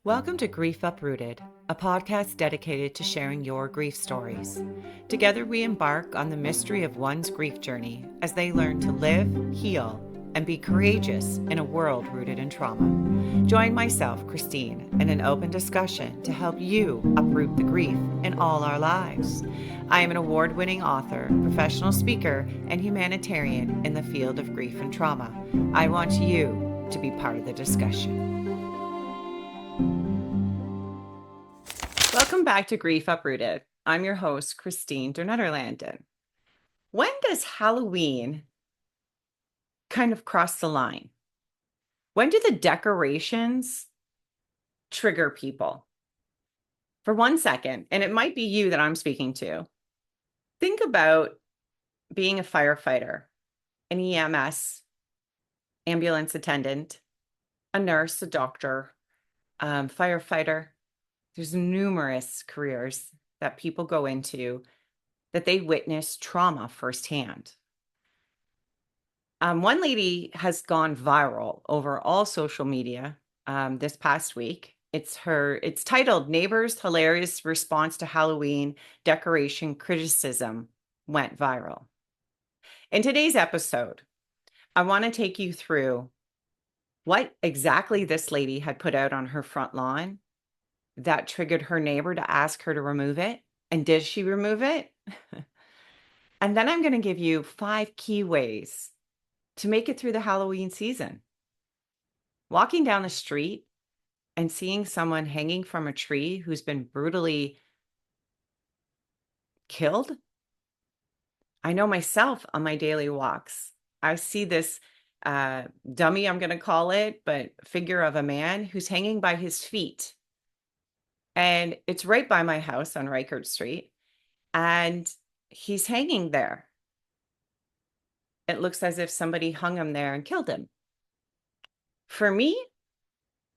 Welcome to Grief Uprooted, a podcast dedicated to sharing your grief stories. Together, we embark on the mystery of one's grief journey as they learn to live, heal, and be courageous in a world rooted in trauma. Join myself, Christine, in an open discussion to help you uproot the grief in all our lives. I am an award-winning author, professional speaker, and humanitarian in the field of grief and trauma. I want you to be part of the discussion. Welcome back to Grief Uprooted. I'm your host, Christine Dernetterlanden. When does Halloween kind of cross the line? When do the decorations trigger people? For 1 second, and it might be you that I'm speaking to, think about being a firefighter, an EMS, ambulance attendant, a nurse, a doctor, firefighter. There's numerous careers that people go into that they witness trauma firsthand. One lady has gone viral over all social media this past week. It's titled "Neighbors' Hilarious Response to Halloween Decoration Criticism Went Viral." In today's episode, I want to take you through what exactly this lady had put out on her front lawn that triggered her neighbor to ask her to remove it. And did she remove it? And then I'm going to give you 5 key ways to make it through the Halloween season. Walking down the street and seeing someone hanging from a tree who's been brutally killed. I know myself on my daily walks. I see this dummy, I'm going to call it, but figure of a man who's hanging by his feet. And it's right by my house on Reichert Street. And he's hanging there. It looks as if somebody hung him there and killed him. For me,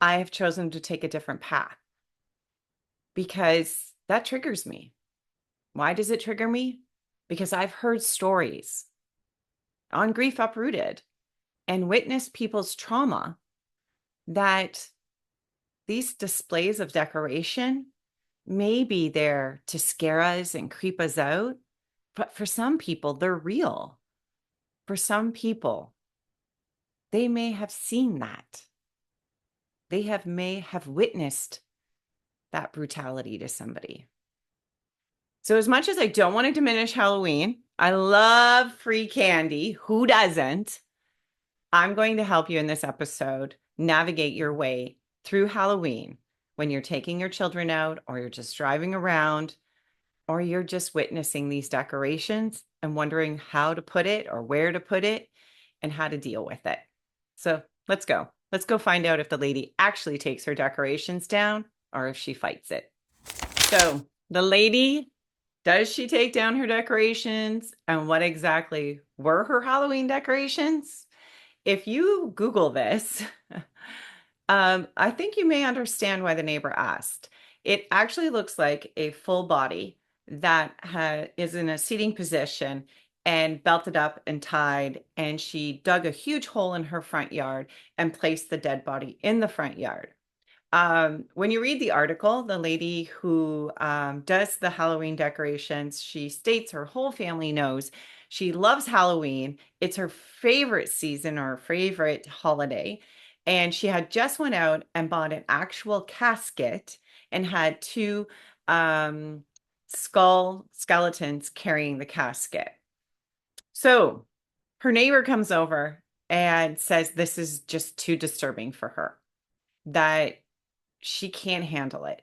I have chosen to take a different path because that triggers me. Why does it trigger me? Because I've heard stories on Grief Uprooted and witnessed people's trauma that these displays of decoration may be there to scare us and creep us out, but for some people, they're real. For some people, they may have seen that. They may have witnessed that brutality to somebody. So as much as I don't want to diminish Halloween, I love free candy. Who doesn't? I'm going to help you in this episode navigate your way through Halloween when you're taking your children out, or you're just driving around, or you're just witnessing these decorations and wondering how to put it or where to put it and how to deal with it. So let's go. Let's go find out if the lady actually takes her decorations down or if she fights it. So the lady, does she take down her decorations? And what exactly were her Halloween decorations? If you Google this, I think you may understand why the neighbor asked. It actually looks like a full body that is in a seating position and belted up and tied, and she dug a huge hole in her front yard and placed the dead body in the front yard. When you read the article, the lady who does the Halloween decorations, she states her whole family knows she loves Halloween. It's her favorite season or favorite holiday. And she had just went out and bought an actual casket and had 2 skeletons carrying the casket. So her neighbor comes over and says this is just too disturbing for her, that she can't handle it.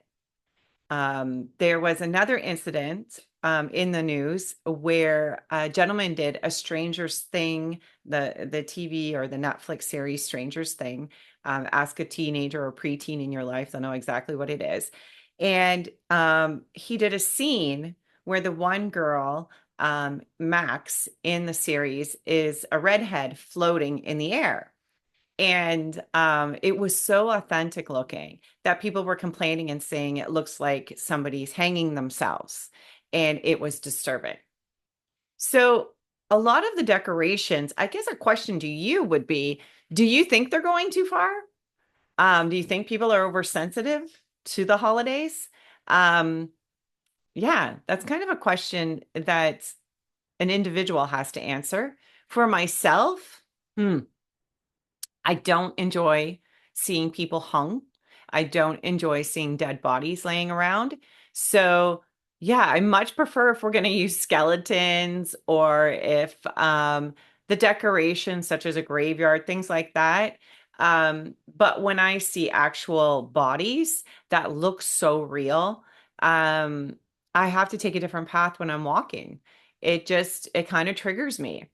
There was another incident in the news where a gentleman did a Stranger's Thing, the TV or the Netflix series Stranger's Thing. Ask a teenager or preteen in your life, they'll know exactly what it is. And he did a scene where the one girl, Max, in the series is a redhead floating in the air. And it was so authentic looking that people were complaining and saying it looks like somebody's hanging themselves, and it was disturbing. So a lot of the decorations, I guess a question to you would be, do you think they're going too far? Do you think people are oversensitive to the holidays? Um, yeah, that's kind of a question that an individual has to answer. For myself, I don't enjoy seeing people hung. I don't enjoy seeing dead bodies laying around. So, yeah, I much prefer if we're going to use skeletons or if the decorations, such as a graveyard, things like that. But when I see actual bodies that look so real, um, I have to take a different path when I'm walking. It kind of triggers me.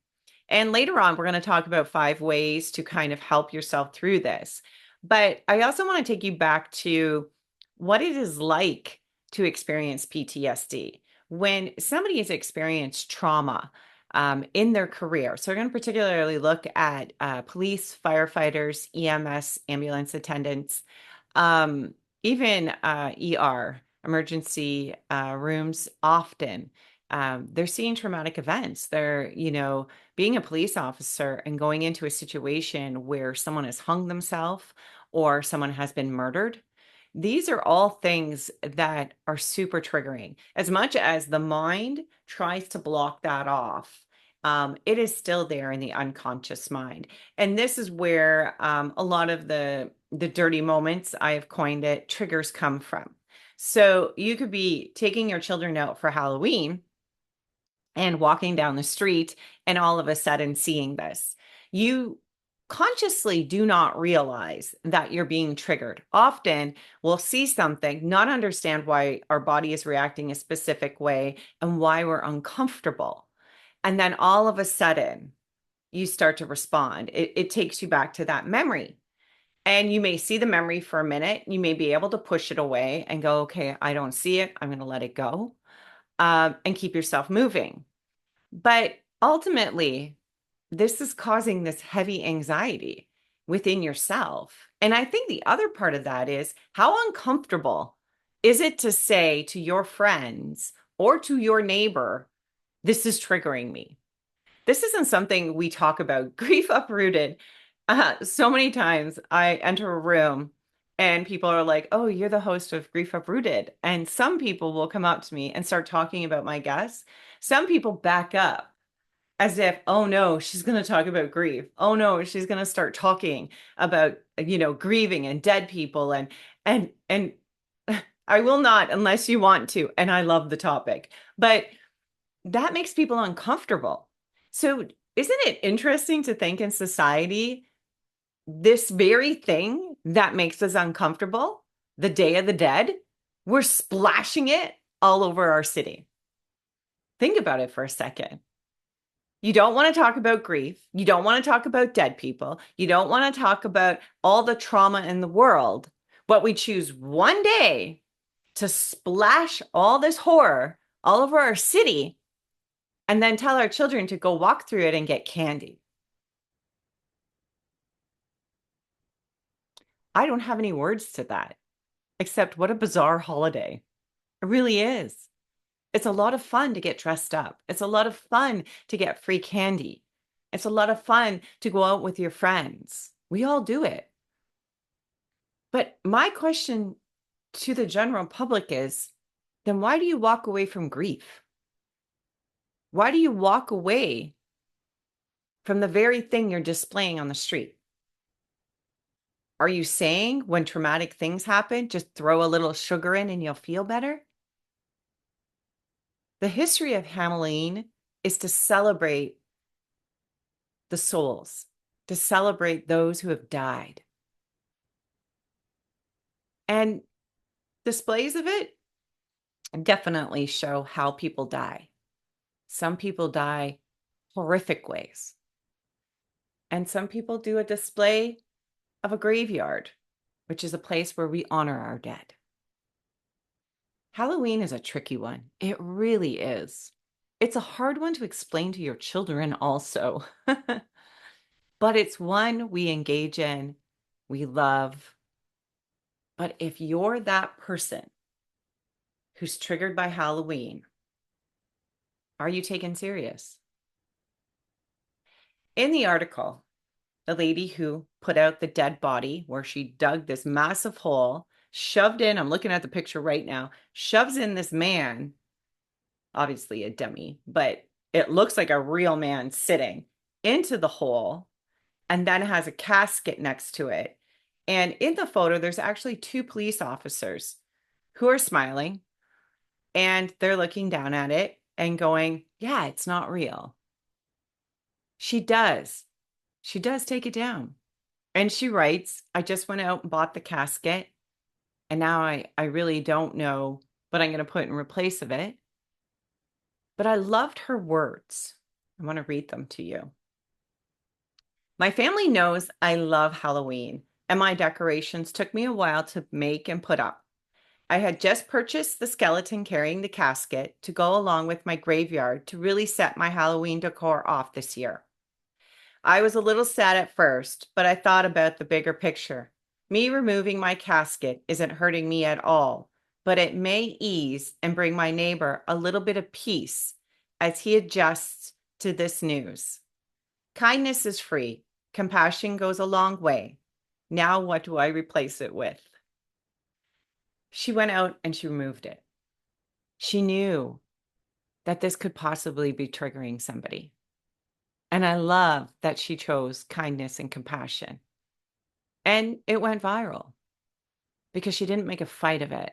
And later on, we're going to talk about 5 ways to kind of help yourself through this. But I also want to take you back to what it is like to experience PTSD when somebody has experienced trauma in their career. So we're going to particularly look at police, firefighters, EMS, ambulance attendants, um, even ER, emergency rooms often. They're seeing traumatic events. They're being a police officer and going into a situation where someone has hung themselves or someone has been murdered. These are all things that are super triggering. As much as the mind tries to block that off, it is still there in the unconscious mind. And this is where a lot of the dirty moments, I have coined it, triggers come from. So you could be taking your children out for Halloween and walking down the street and all of a sudden seeing this. You consciously do not realize that you're being triggered. Often we'll see something, not understand why our body is reacting a specific way and why we're uncomfortable. And then all of a sudden, you start to respond. It takes you back to that memory. And you may see the memory for a minute. You may be able to push it away and go, okay, I don't see it. I'm going to let it go, and keep yourself moving. But ultimately, this is causing this heavy anxiety within yourself. And I think the other part of that is how uncomfortable is it to say to your friends or to your neighbor, this is triggering me? This isn't something we talk about. Grief Uprooted. So many times I enter a room and people are like, oh, you're the host of Grief Uprooted. And some people will come up to me and start talking about my guests. Some people back up as if, oh no, she's going to talk about grief. Oh no, she's going to start talking about, grieving and dead people and I will not unless you want to. And I love the topic, but that makes people uncomfortable. So isn't it interesting to think in society, this very thing that makes us uncomfortable, the Day of the Dead, we're splashing it all over our city. Think about it for a second. You don't want to talk about grief. You don't want to talk about dead people. You don't want to talk about all the trauma in the world. But we choose one day to splash all this horror all over our city and then tell our children to go walk through it and get candy. I don't have any words to that, except what a bizarre holiday. It really is. It's a lot of fun to get dressed up. It's a lot of fun to get free candy. It's a lot of fun to go out with your friends. We all do it. But my question to the general public is, then why do you walk away from grief? Why do you walk away from the very thing you're displaying on the street? Are you saying when traumatic things happen, just throw a little sugar in and you'll feel better? The history of Halloween is to celebrate the souls, to celebrate those who have died. And displays of it definitely show how people die. Some people die horrific ways. And some people do a display of a graveyard, which is a place where we honor our dead. Halloween is a tricky one. It really is. It's a hard one to explain to your children also. But it's one we engage in, we love. But if you're that person who's triggered by Halloween, are you taken serious? In the article, the lady who put out the dead body, where she dug this massive hole, shoved in, I'm looking at the picture right now, shoves in this man, obviously a dummy, but it looks like a real man sitting into the hole, and then has a casket next to it. And in the photo, there's actually two police officers who are smiling, and they're looking down at it and going, yeah, it's not real. She does. She does take it down. And she writes, I just went out and bought the casket, and now I really don't know what I'm going to put in replace of it. But I loved her words. I want to read them to you. My family knows I love Halloween, and my decorations took me a while to make and put up. I had just purchased the skeleton carrying the casket to go along with my graveyard to really set my Halloween decor off this year. I was a little sad at first, but I thought about the bigger picture. Me removing my casket isn't hurting me at all, but it may ease and bring my neighbor a little bit of peace as he adjusts to this news. Kindness is free. Compassion goes a long way. Now what do I replace it with? She went out and she removed it. She knew that this could possibly be triggering somebody. And I love that she chose kindness and compassion. And it went viral because she didn't make a fight of it.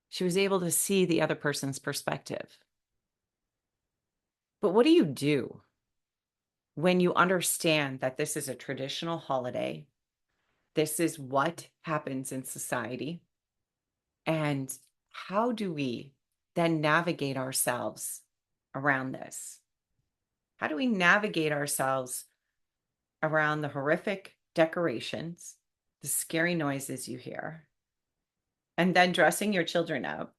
She was able to see the other person's perspective. But what do you do when you understand that this is a traditional holiday? This is what happens in society. And how do we then navigate ourselves around this? How do we navigate ourselves around the horrific decorations, the scary noises you hear, and then dressing your children up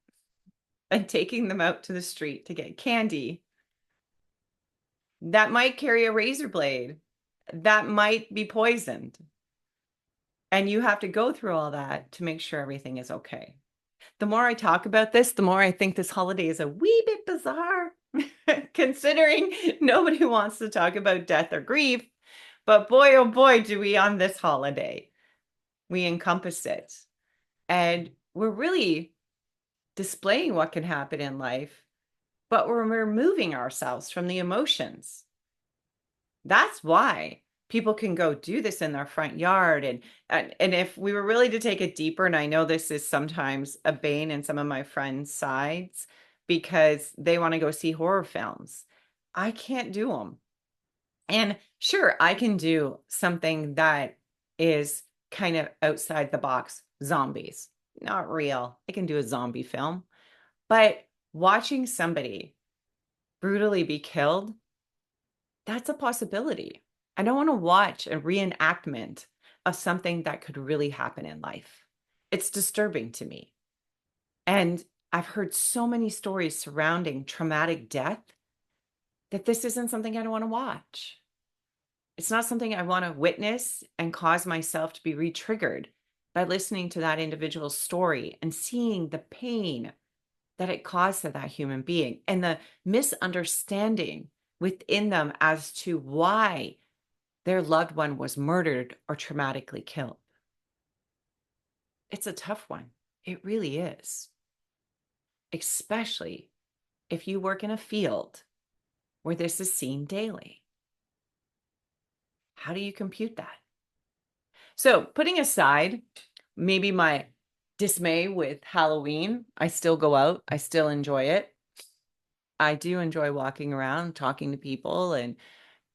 and taking them out to the street to get candy that might carry a razor blade, that might be poisoned? And you have to go through all that to make sure everything is okay. The more I talk about this, the more I think this holiday is a wee bit bizarre, considering nobody wants to talk about death or grief. But boy, oh boy, do we on this holiday. We encompass it. And we're really displaying what can happen in life, but we're removing ourselves from the emotions. That's why people can go do this in their front yard. And if we were really to take it deeper, and I know this is sometimes a bane in some of my friends' sides because they want to go see horror films, I can't do them. And sure, I can do something that is kind of outside the box. Zombies, not real. I can do a zombie film, but watching somebody brutally be killed, that's a possibility. I don't want to watch a reenactment of something that could really happen in life. It's disturbing to me. And I've heard so many stories surrounding traumatic death that this isn't something I don't want to watch. It's not something I want to witness and cause myself to be re-triggered by listening to that individual's story and seeing the pain that it caused to that human being and the misunderstanding within them as to why their loved one was murdered or traumatically killed. It's a tough one. It really is. Especially if you work in a field where this is seen daily. How do you compute that? So, putting aside maybe my dismay with Halloween, I still go out. I still enjoy it. I do enjoy walking around, talking to people, and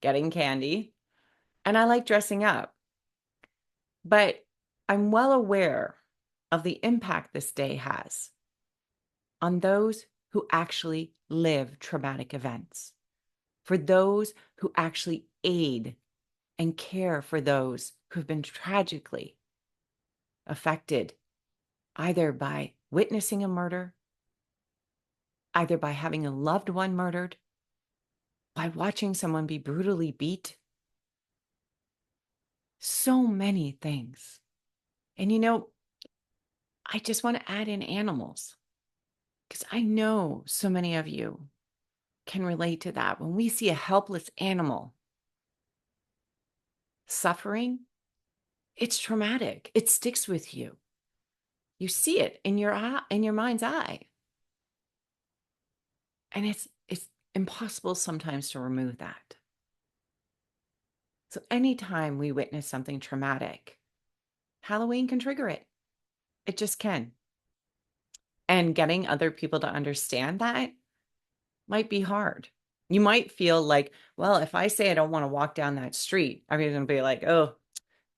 getting candy. And I like dressing up. But I'm well aware of the impact this day has on those who actually live traumatic events, for those who actually aid and care for those who've been tragically affected, either by witnessing a murder, either by having a loved one murdered, by watching someone be brutally beat. So many things. And I just want to add in animals because I know so many of you can relate to that. When we see a helpless animal suffering, it's traumatic. It sticks with you. You see it in your eye, in your mind's eye. And it's impossible sometimes to remove that. So anytime we witness something traumatic, Halloween can trigger it. It just can. And getting other people to understand that might be hard. You might feel like, well, if I say I don't want to walk down that street, I'm going to be like, oh,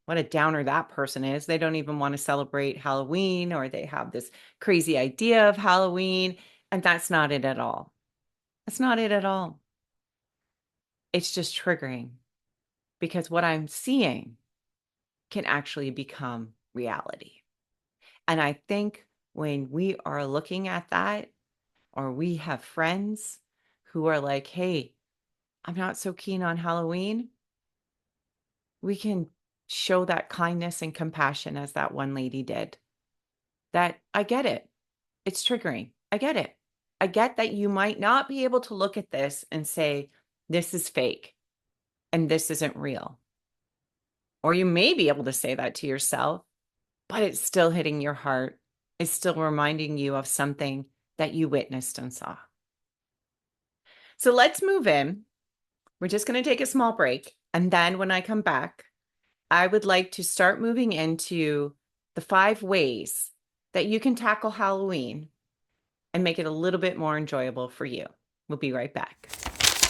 what a downer that person is. They don't even want to celebrate Halloween, or they have this crazy idea of Halloween. And that's not it at all. That's not it at all. It's just triggering, because what I'm seeing can actually become reality. And I think when we are looking at that, or we have friends who are like, hey, I'm not so keen on Halloween, we can show that kindness and compassion as that one lady did. That I get it. It's triggering. I get it. I get that you might not be able to look at this and say, this is fake and this isn't real. Or you may be able to say that to yourself, but it's still hitting your heart. It's still reminding you of something that you witnessed and saw. So let's move in. We're just going to take a small break. And then when I come back, I would like to start moving into the 5 ways that you can tackle Halloween and make it a little bit more enjoyable for you. We'll be right back.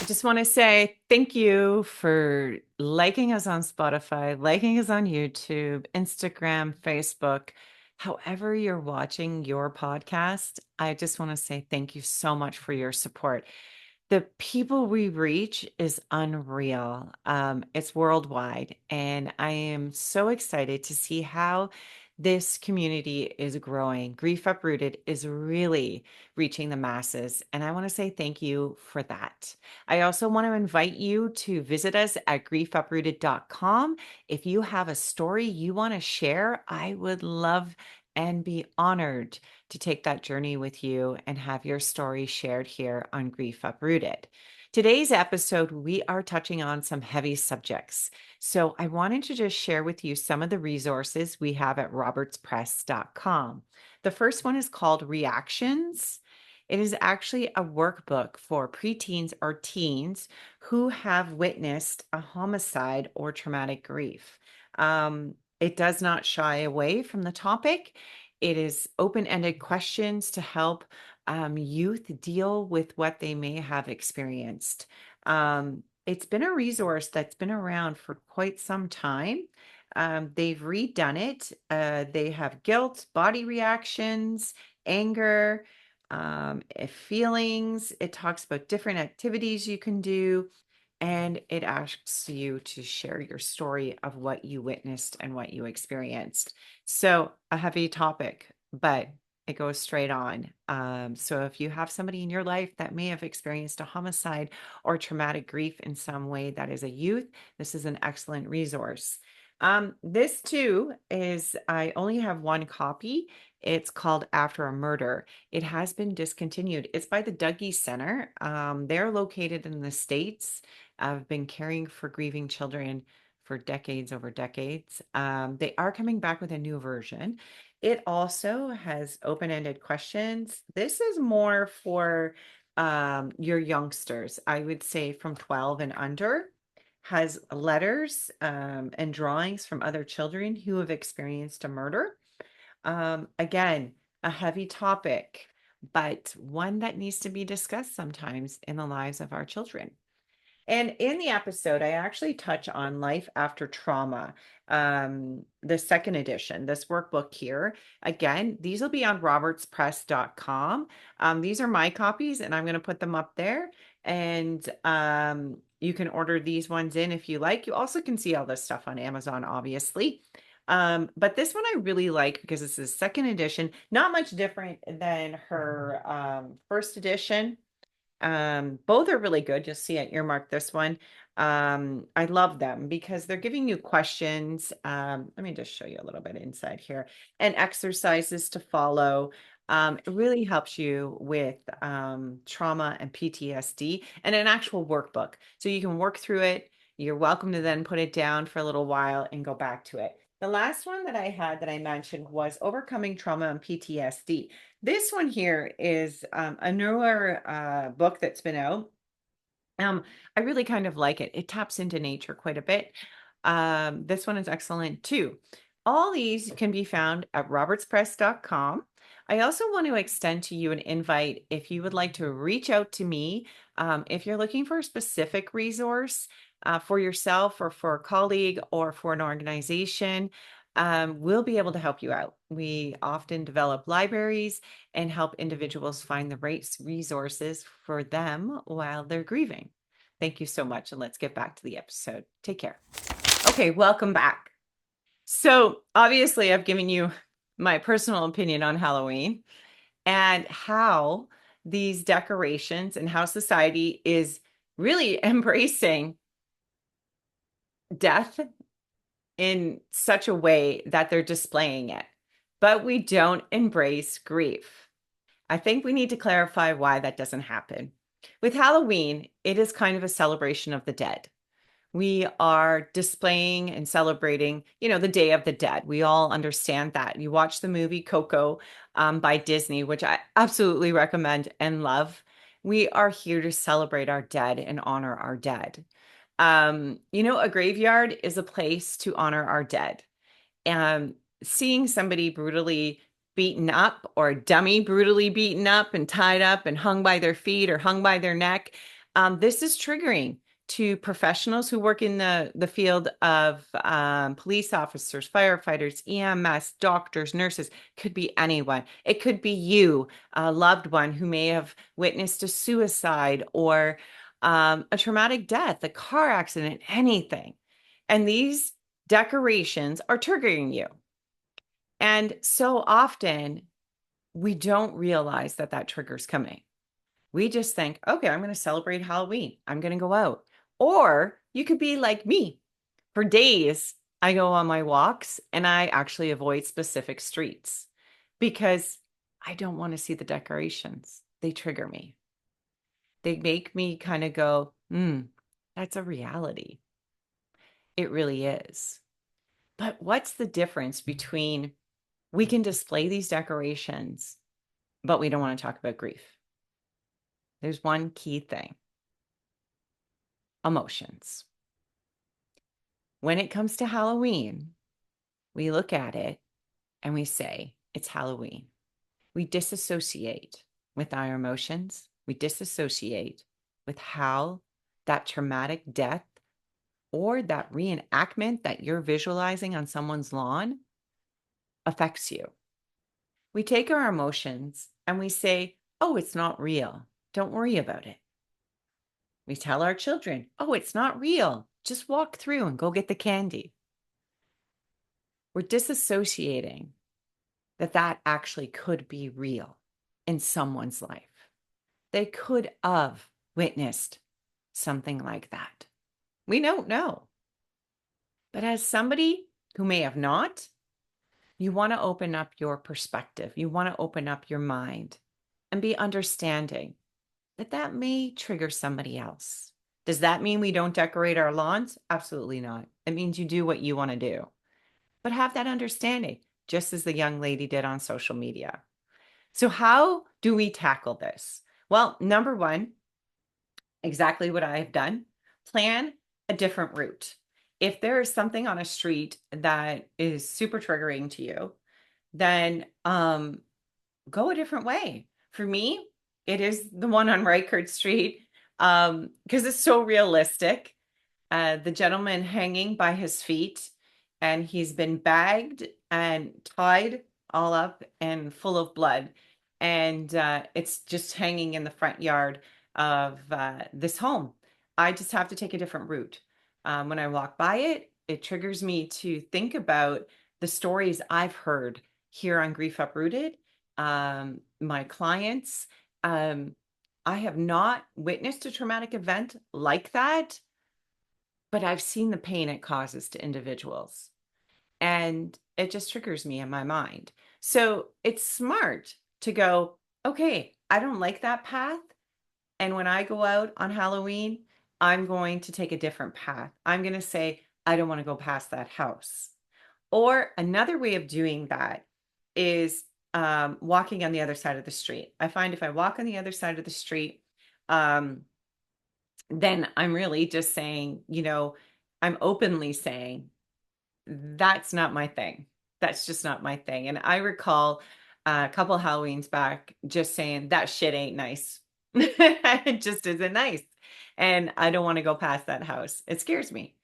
I just want to say thank you for liking us on Spotify, liking us on YouTube, Instagram, Facebook, however you're watching your podcast. I just want to say thank you so much for your support. The people we reach is unreal. It's worldwide, and I am so excited to see how this community is growing. Grief Uprooted is really reaching the masses, and I want to say thank you for that. I also want to invite you to visit us at griefuprooted.com. If you have a story you want to share, I would love and be honored to take that journey with you and have your story shared here on Grief Uprooted. Today's episode, we are touching on some heavy subjects. So I wanted to just share with you some of the resources we have at robertspress.com. The first one is called Reactions. It is actually a workbook for preteens or teens who have witnessed a homicide or traumatic grief. It does not shy away from the topic. It is open-ended questions to help youth deal with what they may have experienced. It's been a resource that's been around for quite some time. They've redone it. They have guilt, body reactions, anger, feelings. It talks about different activities you can do. And it asks you to share your story of what you witnessed and what you experienced. So a heavy topic, but it goes straight on. So if you have somebody in your life that may have experienced a homicide or traumatic grief in some way that is a youth, this is an excellent resource. This too is, I only have one copy. It's called After a Murder. It has been discontinued. It's by the Dougie Center. They're located in the States. I've been caring for grieving children for decades over decades. They are coming back with a new version. It also has open-ended questions. This is more for your youngsters, I would say from 12 and under. Has letters and drawings from other children who have experienced a murder. Again, a heavy topic, but one that needs to be discussed sometimes in the lives of our children. And in the episode, I actually touch on life after trauma, the second edition, this workbook here. Again, these will be on robertspress.com. These are my copies, and I'm going to put them up there. And you can order these ones in if you like. You also can see all this stuff on Amazon, obviously. But this one I really like because it's the second edition, not much different than her first edition. Both are really good. You'll see I earmarked this one. I love them because they're giving you questions. Let me just show you a little bit inside here, and exercises to follow. It really helps you with trauma and PTSD, and an actual workbook. So you can work through it. You're welcome to then put it down for a little while and go back to it. The last one that I had that I mentioned was overcoming trauma and PTSD. This one here is a newer book that's been out. I really kind of like it. It taps into nature quite a bit. This one is excellent too. All these can be found at robertspress.com. I also want to extend to you an invite if you would like to reach out to me. If you're looking for a specific resource for yourself or for a colleague or for an organization, we'll be able to help you out. We often develop libraries and help individuals find the right resources for them while they're grieving. Thank you so much. And let's get back to the episode. Take care. Okay, welcome back. So obviously I've given you my personal opinion on Halloween and how these decorations and how society is really embracing death in such a way that they're displaying it, but we don't embrace grief. I think we need to clarify why that doesn't happen. With Halloween, it is kind of a celebration of the dead. We are displaying and celebrating, the Day of the Dead. We all understand that. You watch the movie Coco by Disney, which I absolutely recommend and love. We are here to celebrate our dead and honor our dead. A graveyard is a place to honor our dead. Seeing somebody brutally beaten up or a dummy brutally beaten up and tied up and hung by their feet or hung by their neck, this is triggering to professionals who work in the field of police officers, firefighters, EMS, doctors, nurses. Could be anyone. It could be you, a loved one who may have witnessed a suicide or a traumatic death, a car accident, anything. And these decorations are triggering you. And so often we don't realize that that trigger's coming. We just think, okay, I'm going to celebrate Halloween. I'm going to go out. Or you could be like me. For days, I go on my walks and I actually avoid specific streets because I don't want to see the decorations. They trigger me. They make me kind of go, that's a reality. It really is. But what's the difference between we can display these decorations, but we don't want to talk about grief? There's one key thing: emotions. When it comes to Halloween, we look at it and we say, it's Halloween. We disassociate with our emotions. We disassociate with how that traumatic death or that reenactment that you're visualizing on someone's lawn affects you. We take our emotions and we say, oh, it's not real. Don't worry about it. We tell our children, oh, it's not real. Just walk through and go get the candy. We're disassociating that actually could be real in someone's life. They could have witnessed something like that. We don't know. But as somebody who may have not, you want to open up your perspective. You want to open up your mind and be understanding that may trigger somebody else. Does that mean we don't decorate our lawns? Absolutely not. It means you do what you want to do. But have that understanding, just as the young lady did on social media. So how do we tackle this? Well, number one, exactly what I have done: plan a different route. If there is something on a street that is super triggering to you, then go a different way. For me, it is the one on Reichard Street because it's so realistic. The gentleman hanging by his feet, and he's been bagged and tied all up and full of blood. And it's just hanging in the front yard of this home. I just have to take a different route. When I walk by it, it triggers me to think about the stories I've heard here on Grief Uprooted. My clients, I have not witnessed a traumatic event like that, but I've seen the pain it causes to individuals. And it just triggers me in my mind. So it's smart to go, okay, I don't like that path. And when I go out on Halloween, I'm going to take a different path. I'm going to say, I don't want to go past that house. Or another way of doing that is walking on the other side of the street. I find if I walk on the other side of the street, um, then I'm really just saying, I'm openly saying, that's not my thing. That's just not my thing. And I recall a couple Halloweens back just saying, that shit ain't nice. It just isn't nice. And I don't want to go past that house. It scares me.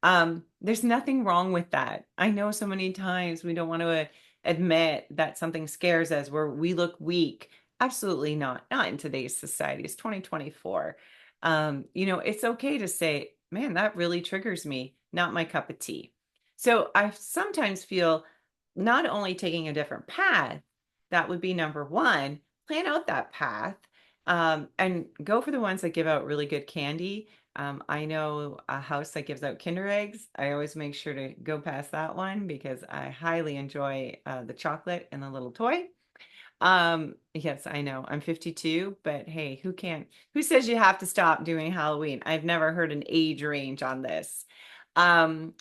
There's nothing wrong with that. I know so many times we don't want to admit that something scares us where we look weak. Absolutely not. Not in today's society. It's 2024. It's okay to say, man, that really triggers me. Not my cup of tea. So I sometimes feel not only taking a different path, that would be number one, plan out that path, and go for the ones that give out really good candy. I know a house that gives out Kinder eggs. I always make sure to go past that one because I highly enjoy the chocolate and the little toy. Yes, I know I'm 52, but hey, who says you have to stop doing Halloween? I've never heard an age range on this. Um,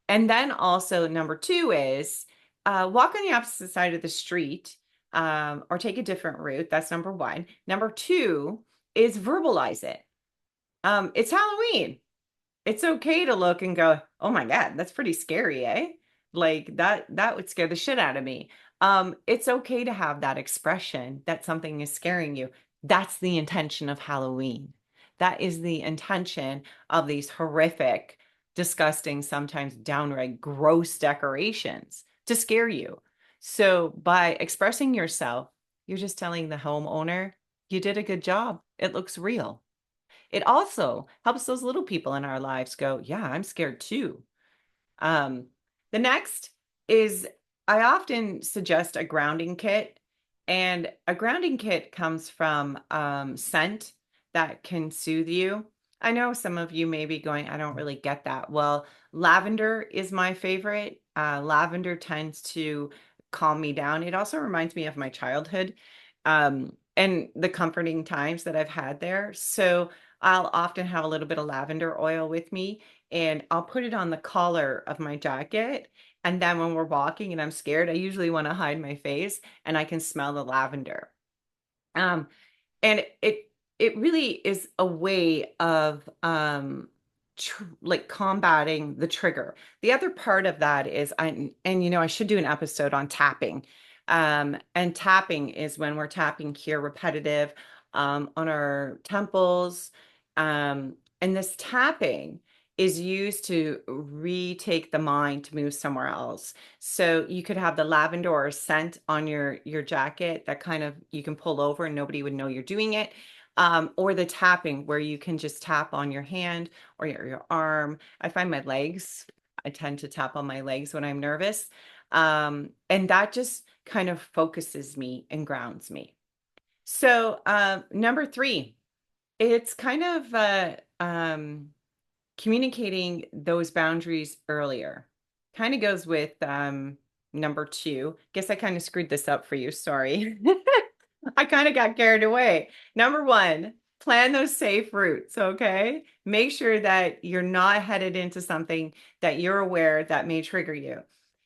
and then also number two is walk on the opposite side of the street, or take a different route. That's number one. Number two is verbalize it. It's Halloween. It's okay to look and go, oh my God, that's pretty scary, eh? Like that would scare the shit out of me. It's okay to have that expression that something is scaring you. That's the intention of Halloween. That is the intention of these horrific, disgusting, sometimes downright gross decorations to scare you. So by expressing yourself, you're just telling the homeowner, you did a good job. It looks real. It also helps those little people in our lives go, yeah, I'm scared too. Um, the next is I often suggest a grounding kit, and a grounding kit comes from scent that can soothe you. I know some of you may be going, I don't really get that. Well, lavender is my favorite. Lavender tends to calm me down. It also reminds me of my childhood, and the comforting times that I've had there. So I'll often have a little bit of lavender oil with me, and I'll put it on the collar of my jacket. And then when we're walking and I'm scared, I usually want to hide my face and I can smell the lavender. Um, and it really is a way of like combating the trigger. The other part of that is I should do an episode on tapping. And tapping is when we're tapping here repetitive on our temples. And this tapping is used to retake the mind to move somewhere else. So you could have the lavender or scent on your jacket that kind of you can pull over and nobody would know you're doing it. Or the tapping where you can just tap on your hand or your arm. I find my legs, I tend to tap on my legs when I'm nervous. And that just kind of focuses me and grounds me. So number three, it's kind of communicating those boundaries earlier. Kind of goes with number two. Guess I kind of screwed this up for you. Sorry. I kind of got carried away. Number one, plan those safe routes. Okay. Make sure that you're not headed into something that you're aware that may trigger you.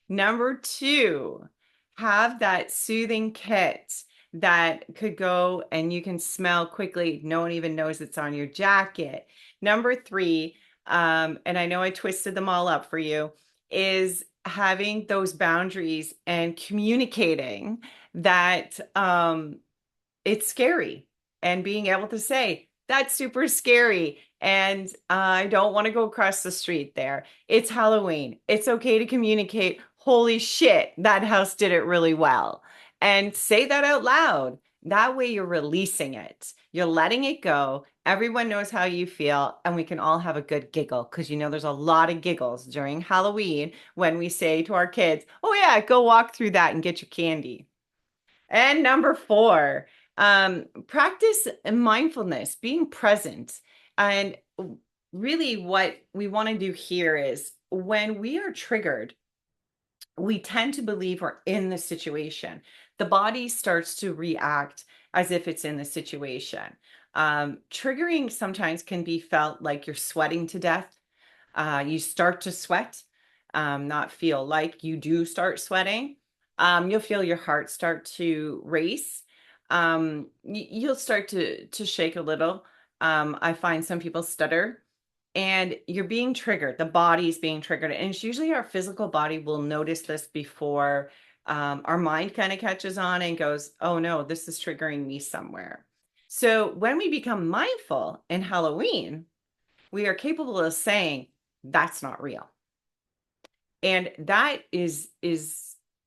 Number two, have that soothing kit that could go and you can smell quickly. No one even knows it's on your jacket. Number three, and I know I twisted them all up for you, is having those boundaries and communicating that it's scary and being able to say, that's super scary. And I don't want to go across the street there. It's Halloween. It's okay to communicate. Holy shit, that house did it really well. And say that out loud. That way you're releasing it. You're letting it go. Everyone knows how you feel, and we can all have a good giggle because there's a lot of giggles during Halloween when we say to our kids, oh, yeah, go walk through that and get your candy. And number four, practice mindfulness, being present. And really, what we want to do here is when we are triggered, we tend to believe we're in the situation. The body starts to react as if it's in the situation. Triggering sometimes can be felt like you're sweating to death. You start to sweat, not feel like you do start sweating. You'll feel your heart start to race. You'll start to shake a little. I find some people stutter, and you're being triggered. The body's being triggered, and it's usually our physical body will notice this before our mind kind of catches on and goes, "Oh no, this is triggering me somewhere." So when we become mindful in Halloween, we are capable of saying, "That's not real." And that is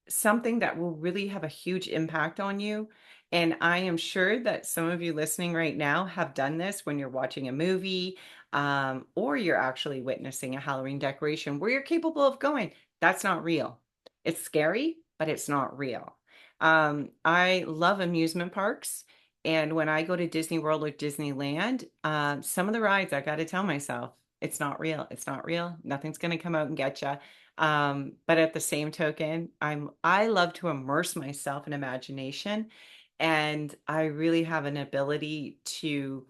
something that will really have a huge impact on you. And I am sure that some of you listening right now have done this when you're watching a movie, or you're actually witnessing a Halloween decoration where you're capable of going, "That's not real." It's scary, but it's not real. I love amusement parks. And when I go to Disney World or Disneyland, some of the rides, I got to tell myself, it's not real. It's not real. Nothing's going to come out and get you. But at the same token, I love to immerse myself in imagination, and I really have an ability to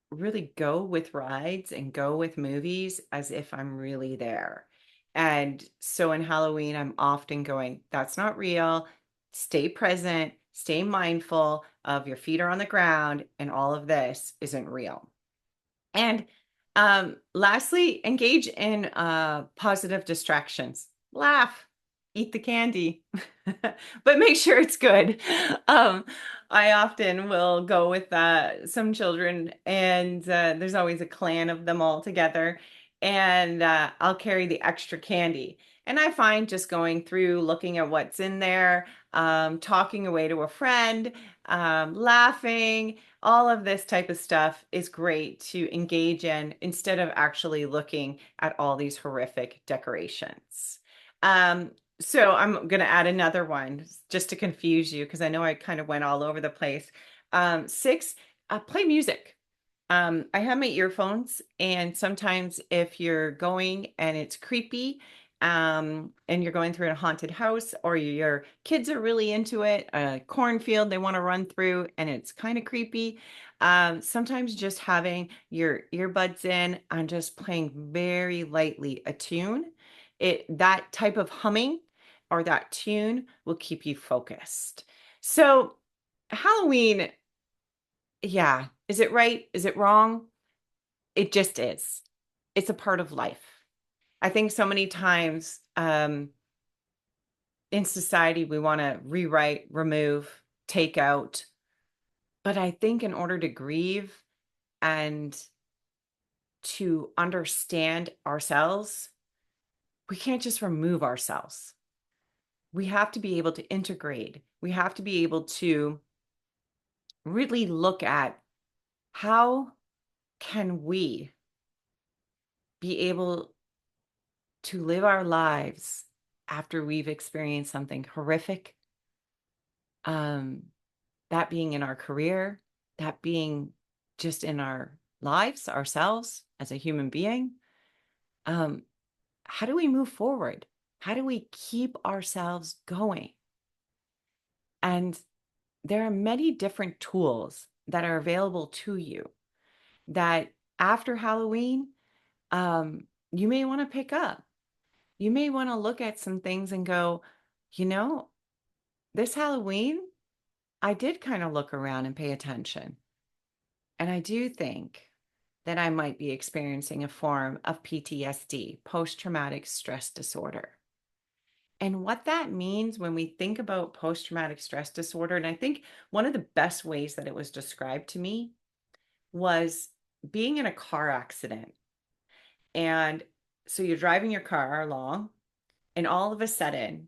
really go with rides and go with movies as if I'm really there. And so in Halloween, I'm often going, "That's not real. Stay present, stay mindful of your feet are on the ground, and all of this isn't real." And lastly, engage in positive distractions. Laugh, eat the candy, but make sure it's good. Um, I often will go with some children, and there's always a clan of them all together, and I'll carry the extra candy. And I find just going through, looking at what's in there, talking away to a friend, laughing, all of this type of stuff is great to engage in instead of actually looking at all these horrific decorations. Um, so I'm going to add another one just to confuse you because I know I kind of went all over the place. Six, play music. I have my earphones, and sometimes if you're going and it's creepy, and you're going through a haunted house, or your kids are really into it, a cornfield they want to run through, and it's kind of creepy. Sometimes just having your earbuds in and just playing very lightly a tune, that type of humming or that tune will keep you focused. So Halloween, yeah. Is it right? Is it wrong? It just is. It's a part of life. I think so many times in society, we want to rewrite, remove, take out. But I think in order to grieve and to understand ourselves, we can't just remove ourselves. We have to be able to integrate. We have to be able to really look at how can we be able to live our lives after we've experienced something horrific, um, that being in our career, that being just in our lives, ourselves as a human being. Um, how do we move forward? How do we keep ourselves going? And there are many different tools that are available to you that after Halloween, you may want to pick up. You may want to look at some things and go, you know, this Halloween, I did kind of look around and pay attention. And I do think that I might be experiencing a form of PTSD, post traumatic stress disorder. And what that means when we think about post traumatic stress disorder, and I think one of the best ways that it was described to me was being in a car accident. And so you're driving your car along, and all of a sudden,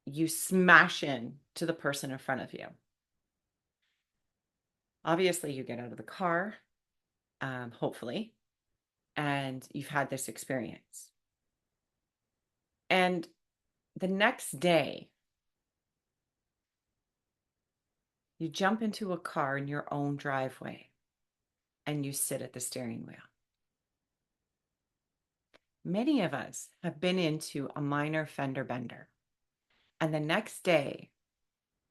you smash in to the person in front of you. Obviously, you get out of the car, hopefully, and you've had this experience. And the next day, you jump into a car in your own driveway and you sit at the steering wheel. Many of us have been into a minor fender bender. And the next day,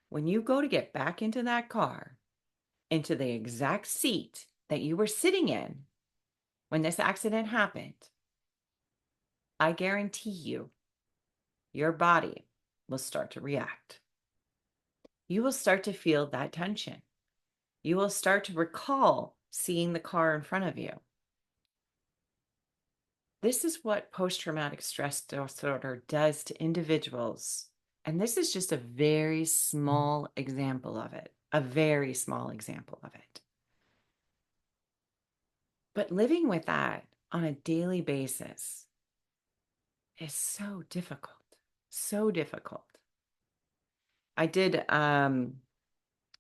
when you go to get back into that car into the exact seat that you were sitting in when this accident happened, I guarantee you, your body will start to react. You will start to feel that tension. You will start to recall seeing the car in front of you. This is what post-traumatic stress disorder does to individuals. And this is just a very small example of it, a very small example of it. But living with that on a daily basis is so difficult, so difficult. I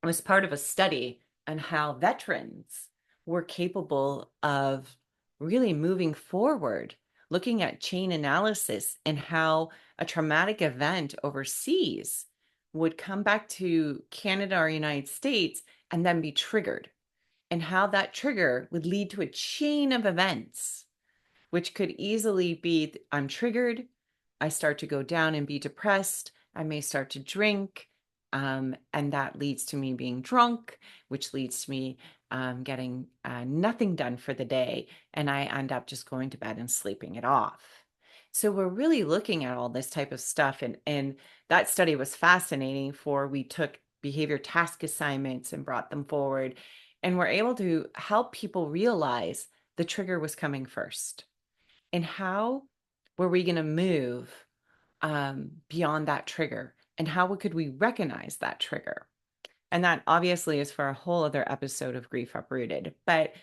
was part of a study on how veterans were capable of really moving forward, looking at chain analysis and how a traumatic event overseas would come back to Canada or United States and then be triggered, and how that trigger would lead to a chain of events, which could easily be I'm triggered, I start to go down and be depressed, I may start to drink, and that leads to me being drunk, which leads to me getting nothing done for the day, and I end up just going to bed and sleeping it off. So we're really looking at all this type of stuff, and that study was fascinating. We took behavior task assignments and brought them forward, and we're able to help people realize the trigger was coming first. And how were we going to move beyond that trigger? And how could we recognize that trigger? And that obviously is for a whole other episode of Grief Uprooted. But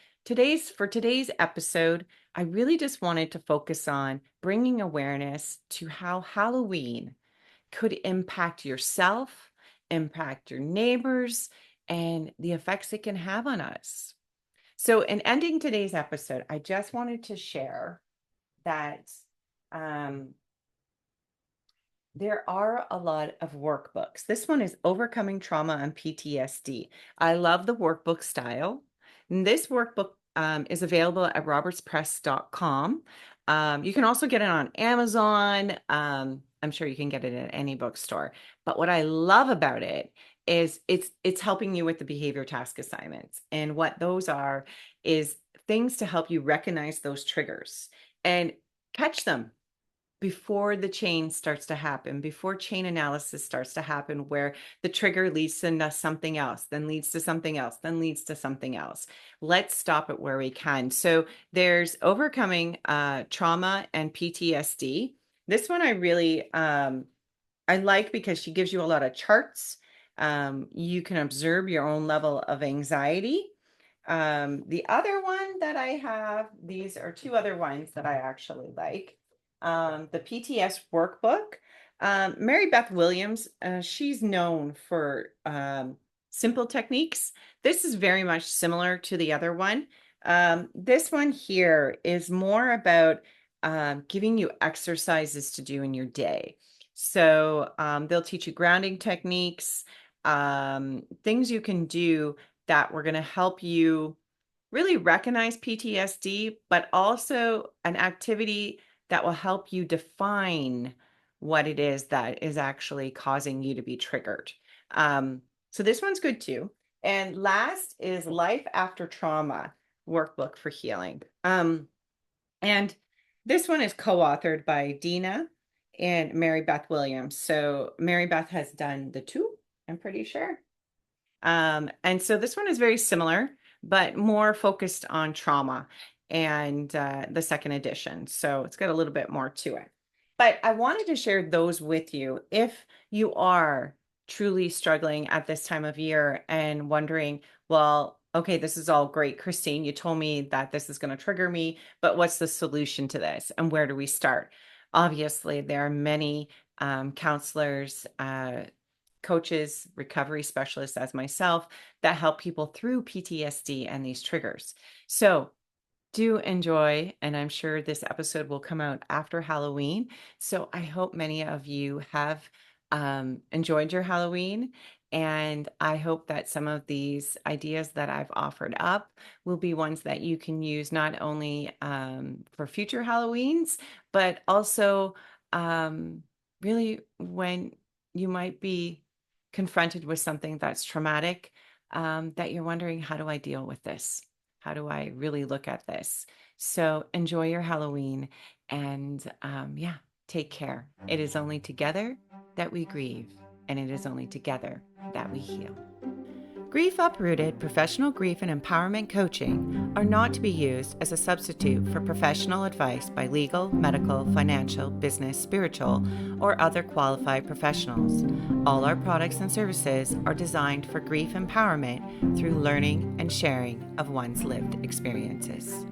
for today's episode, I really just wanted to focus on bringing awareness to how Halloween could impact yourself, impact your neighbors, and the effects it can have on us. So in ending today's episode, I just wanted to share that there are a lot of workbooks. This one is Overcoming Trauma and PTSD. I love the workbook style. And this workbook is available at robertspress.com. You can also get it on Amazon. I'm sure you can get it at any bookstore. But what I love about it is it's helping you with the behavior task assignments. And what those are is things to help you recognize those triggers and catch them before the chain starts to happen, before chain analysis starts to happen, where the trigger leads to something else, then leads to something else, then leads to something else. Let's stop it where we can. So there's Overcoming Trauma and PTSD. This one I really I like because she gives you a lot of charts. You can observe your own level of anxiety. The other one that I have, these are two other ones that I actually like. The PTS workbook. Mary Beth Williams, she's known for simple techniques. This is very much similar to the other one. This one here is more about giving you exercises to do in your day. So they'll teach you grounding techniques, things you can do that were going to help you really recognize PTSD, but also an activity that will help you define what it is that is actually causing you to be triggered. So this one's good too. And last is Life After Trauma Workbook for Healing. And this one is co-authored by Dina and Mary Beth Williams. So Mary Beth has done the two, I'm pretty sure. And so this one is very similar, but more focused on trauma and the second edition. So it's got a little bit more to it. But I wanted to share those with you if you are truly struggling at this time of year and wondering, well, okay, this is all great, Christine. You told me that this is going to trigger me, but what's the solution to this and where do we start? Obviously, there are many counselors, coaches, recovery specialists as myself that help people through PTSD and these triggers. So do enjoy, and I'm sure this episode will come out after Halloween. So I hope many of you have enjoyed your Halloween. And I hope that some of these ideas that I've offered up will be ones that you can use not only for future Halloweens, but also really when you might be confronted with something that's traumatic. that you're wondering, how do I deal with this? How do I really look at this? So enjoy your Halloween, and yeah, take care. It is only together that we grieve, and it is only together that we heal. Grief Uprooted professional grief and empowerment coaching are not to be used as a substitute for professional advice by legal, medical, financial, business, spiritual, or other qualified professionals. All our products and services are designed for grief empowerment through learning and sharing of one's lived experiences.